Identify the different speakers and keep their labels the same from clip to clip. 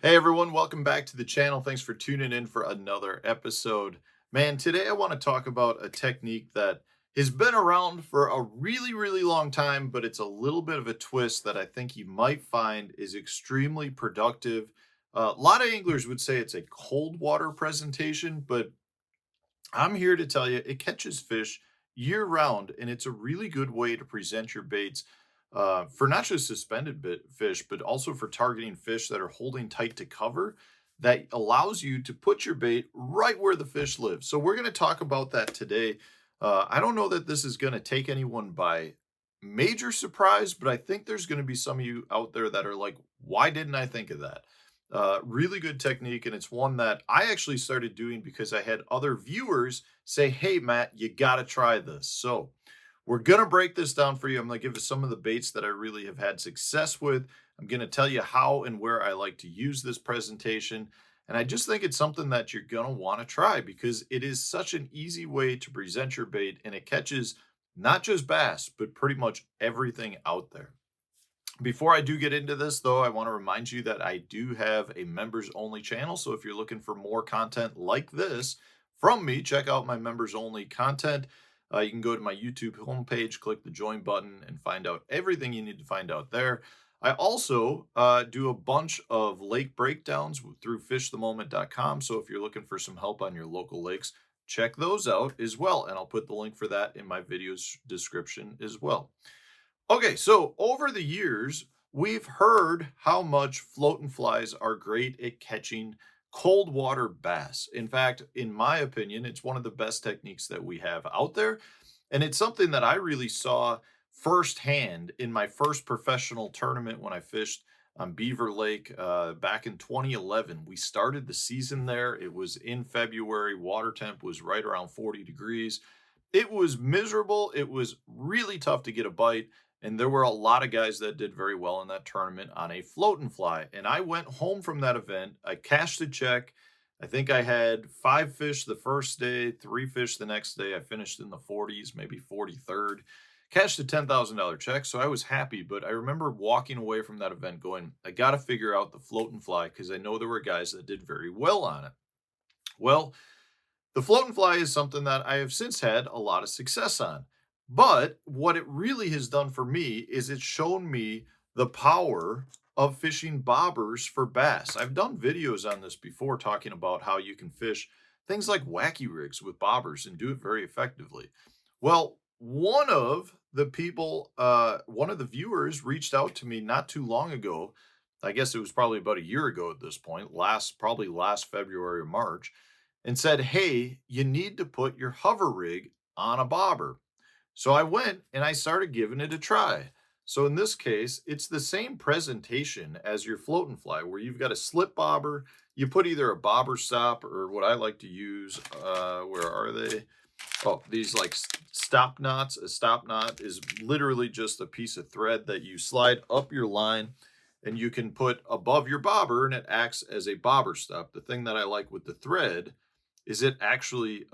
Speaker 1: Hey everyone, welcome back to the channel. Thanks for tuning in for another episode. Man, today I want to talk about a technique that has been around for a really long time, but it's a little bit of a twist that I think you might find is extremely productive. A lot of anglers would say it's a cold water presentation, but I'm here to tell you it catches fish year round, and it's a really good way to present your baits for not just suspended fish, but also for targeting fish that are holding tight to cover. That allows you to put your bait right where the fish live. So we're going to talk about that today. I don't know that this is going to take anyone by major surprise, but I think there's going to be some of you out there that are like, "Why didn't I think of that?" Really good technique, and it's one that I actually started doing because I had other viewers say, "Hey, Matt, you got to try this." So we're gonna break this down for you. I'm gonna give you some of the baits that I really have had success with. I'm gonna tell you how and where I like to use this presentation. And I just think it's something that you're gonna want to try because it is such an easy way to present your bait and it catches not just bass, but pretty much everything out there. Before I do get into this, though, I want to remind you that I do have a members only channel. So if you're looking for more content like this from me, check out my members only content. You can go to my YouTube homepage, click the join button, and find out everything you need to find out there. I also do a bunch of lake breakdowns through fishthemoment.com. So if you're looking for some help on your local lakes, check those out as well. And I'll put the link for that in my video's description as well. Okay, so over the years, we've heard how much floating flies are great at catching cold water bass. In fact, in my opinion, it's one of the best techniques that we have out there. And it's something that I really saw firsthand in my first professional tournament when I fished on Beaver Lake back in 2011. We started the season there. It was in February. Water temp was right around 40 degrees. It was miserable. It was really tough to get a bite. And there were a lot of guys that did very well in that tournament on a float and fly. And I went home from that event. I cashed a check. I think I had 5 fish the first day, 3 fish the next day. I finished in the 40s, maybe 43rd. Cashed a $10,000 check. So I was happy. But I remember walking away from that event going, I got to figure out the float and fly because I know there were guys that did very well on it. Well, the float and fly is something that I have since had a lot of success on. But what it really has done for me is it's shown me the power of fishing bobbers for bass. I've done videos on this before talking about how you can fish things like wacky rigs with bobbers and do it very effectively. Well, one of the viewers reached out to me not too long ago. I guess it was probably about a year ago at this point, probably last February or March, and said, "Hey, you need to put your hover rig on a bobber." So I went and I started giving it a try. So in this case, it's the same presentation as your float and fly, where you've got a slip bobber. You put either a bobber stop or what I like to use. Where are they? Oh, these like stop knots. A stop knot is literally just a piece of thread that you slide up your line and you can put above your bobber and it acts as a bobber stop. The thing that I like with the thread is it actually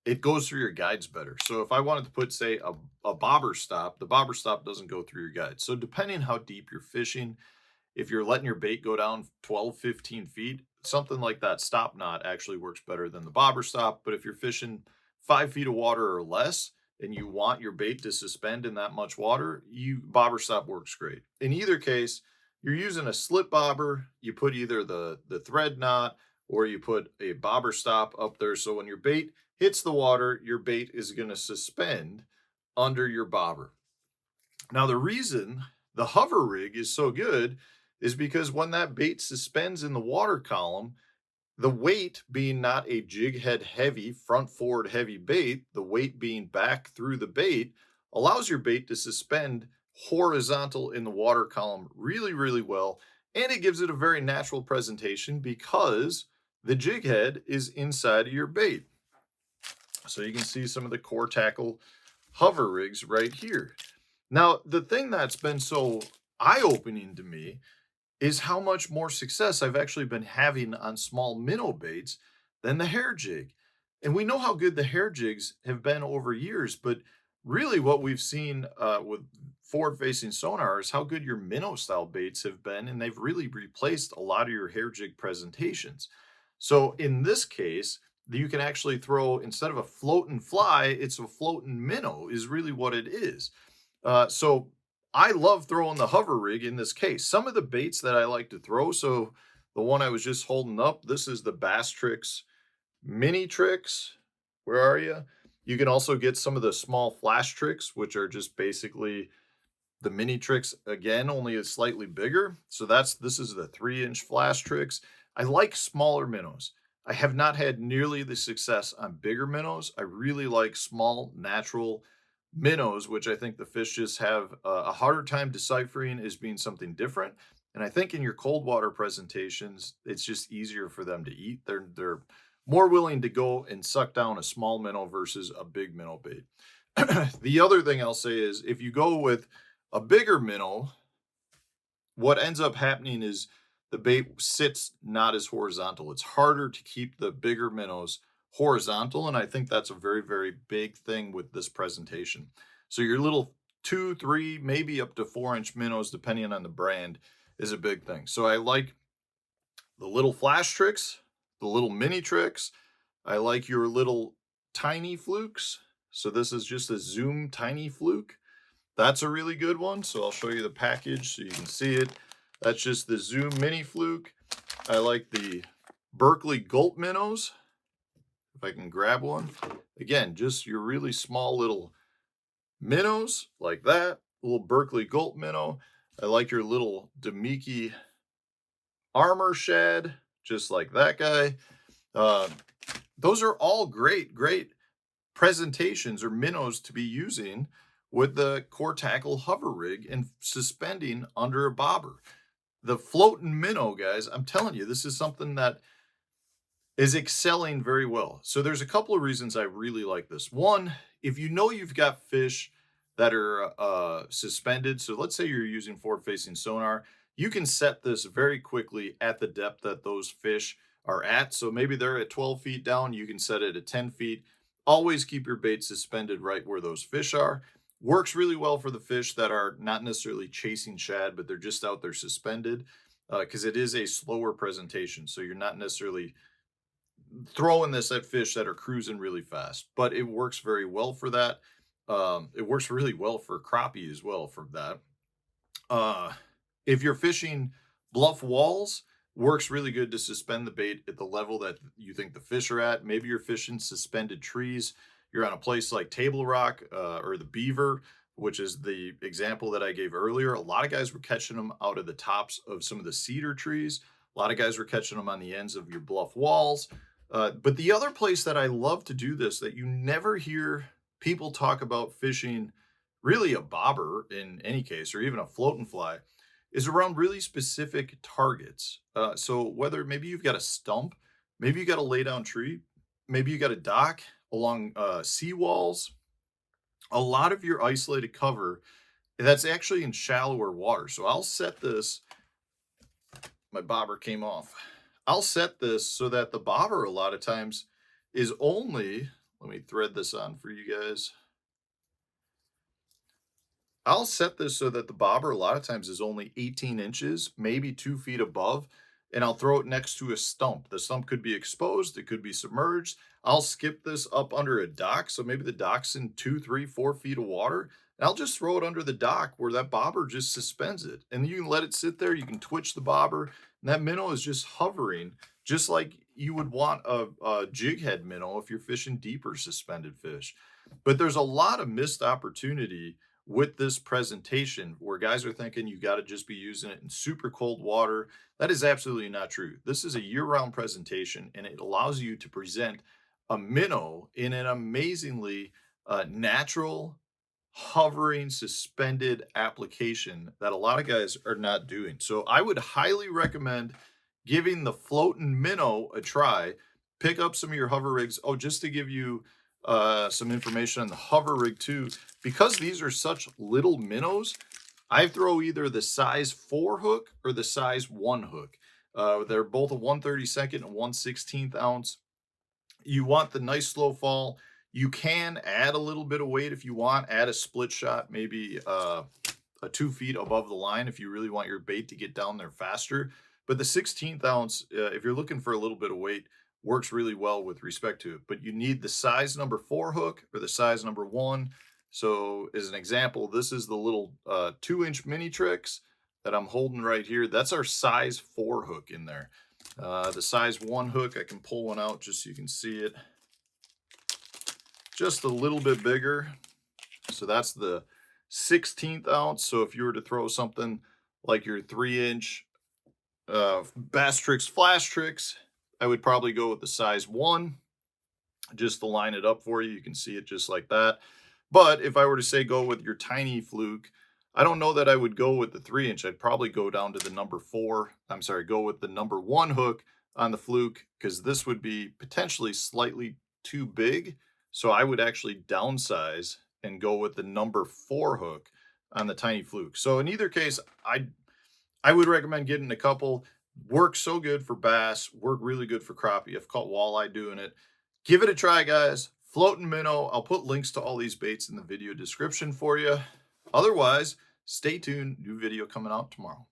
Speaker 1: it goes through your guides better. So if I wanted to put, say, a bobber stop, the bobber stop doesn't go through your guide. So depending how deep you're fishing, if you're letting your bait go down 12, 15 feet, something like that stop knot actually works better than the bobber stop. But if you're fishing 5 feet of water or less and you want your bait to suspend in that much water, you bobber stop works great. In either case, you're using a slip bobber, you put either the thread knot or you put a bobber stop up there. So when your bait hits the water, your bait is going to suspend under your bobber. Now, the reason the hover rig is so good is because when that bait suspends in the water column, the weight being not a jig head heavy, front forward heavy bait, the weight being back through the bait allows your bait to suspend horizontal in the water column really well. And it gives it a very natural presentation because the jig head is inside of your bait. So you can see some of the core tackle hover rigs right here. Now, the thing that's been so eye-opening to me is how much more success I've actually been having on small minnow baits than the hair jig. And we know how good the hair jigs have been over years, but really what we've seen with forward-facing sonar is how good your minnow style baits have been, and they've really replaced a lot of your hair jig presentations. So in this case, you can actually throw, instead of a float and fly, it's a float and minnow is really what it is. So I love throwing the hover rig in this case. Some of the baits that I like to throw, so the one I was just holding up, this is the Bass Tricks Mini Tricks. Where are you? You can also get some of the small flash tricks, which are just basically the mini tricks again, only it's slightly bigger. So this is the 3-inch flash tricks. I like smaller minnows. I have not had nearly the success on bigger minnows. I really like small, natural minnows, which I think the fish just have a harder time deciphering as being something different. And I think in your cold water presentations, it's just easier for them to eat. They're more willing to go and suck down a small minnow versus a big minnow bait. The other thing I'll say is if you go with a bigger minnow, what ends up happening is the bait sits not as horizontal. It's harder to keep the bigger minnows horizontal, and I think that's a very, very big thing with this presentation. So your little 2, 3, maybe up to 4-inch minnows, depending on the brand, is a big thing. So I like the little flash tricks, the little mini tricks. I like your little tiny flukes. So this is just a zoom tiny fluke. That's a really good one. So I'll show you the package so you can see it. That's just the Zoom Mini Fluke. I like the Berkeley Gulp Minnows. If I can grab one. Again, just your really small little minnows like that. Little Berkeley Gulp Minnow. I like your little Demiki Armor Shad, just like that guy. Those are all great, great presentations or minnows to be using with the core tackle hover rig and suspending under a bobber. The floating minnow, guys, I'm telling you, this is something that is excelling very well. So there's a couple of reasons I really like this. One, if you know you've got fish that are suspended, so let's say you're using forward-facing sonar, you can set this very quickly at the depth that those fish are at. So maybe they're at 12 feet down, you can set it at 10 feet. Always keep your bait suspended right where those fish are. Works really well for the fish that are not necessarily chasing shad, but they're just out there suspended because it is a slower presentation. So you're not necessarily throwing this at fish that are cruising really fast, but it works very well for that. It works really well for crappie as well for that. If you're fishing bluff walls, works really good to suspend the bait at the level that you think the fish are at. Maybe you're fishing suspended trees. You're on a place like Table Rock or the Beaver, which is the example that I gave earlier. A lot of guys were catching them out of the tops of some of the cedar trees. A lot of guys were catching them on the ends of your bluff walls. But the other place that I love to do this that you never hear people talk about fishing, really a bobber in any case, or even a float and fly, is around really specific targets. So whether maybe you've got a stump, maybe you got a lay down tree, maybe you got a dock along seawalls, a lot of your isolated cover that's actually in shallower water. So I'll set this, my bobber came off. I'll set this so that the bobber a lot of times is only, let me thread this on for you guys. I'll set this so that the bobber a lot of times is only 18 inches, maybe 2 feet above, and I'll throw it next to a stump. The stump could be exposed, it could be submerged. I'll skip this up under a dock, so maybe the dock's in 2, 3, 4 feet of water, and I'll just throw it under the dock where that bobber just suspends it. And you can let it sit there, you can twitch the bobber, and that minnow is just hovering, just like you would want a jig head minnow if you're fishing deeper suspended fish. But there's a lot of missed opportunity with this presentation where guys are thinking you got to just be using it in super cold water. That is absolutely not true. This is a year-round presentation, and it allows you to present a minnow in an amazingly natural, hovering, suspended application that a lot of guys are not doing. So I would highly recommend giving the floating minnow a try. Pick up some of your hover rigs. Oh, just to give you some information on the hover rig too, because these are such little minnows, I throw either the size 4 hook or the size 1 hook. They're both a 1/32 and 1/16 ounce. You want the nice slow fall. You can add a little bit of weight if you want, add a split shot, maybe 2 feet above the line if you really want your bait to get down there faster. But the 16th ounce, if you're looking for a little bit of weight, works really well with respect to it. But you need the size number 4 hook or the size number 1. So as an example, this is the little 2-inch mini tricks that I'm holding right here. That's our size 4 hook in there. The size 1 hook, I can pull one out just so you can see it. Just a little bit bigger. So that's the 16th ounce. So if you were to throw something like your 3-inch Bass Tricks Flash Tricks, I would probably go with the size 1 just to line it up for you. You can see it just like that. But if I were to say go with your tiny fluke, I don't know that I would go with the 3-inch. I'd probably go down to the number 4. I'm sorry, go with the number 1 hook on the fluke, because this would be potentially slightly too big. So I would actually downsize and go with the number 4 hook on the tiny fluke. So in either case, I would recommend getting a couple. Work so good for bass, work really good for crappie. I've caught walleye doing it. Give it a try, guys. Floating minnow. I'll put links to all these baits in the video description for you. Otherwise, stay tuned. New video coming out tomorrow.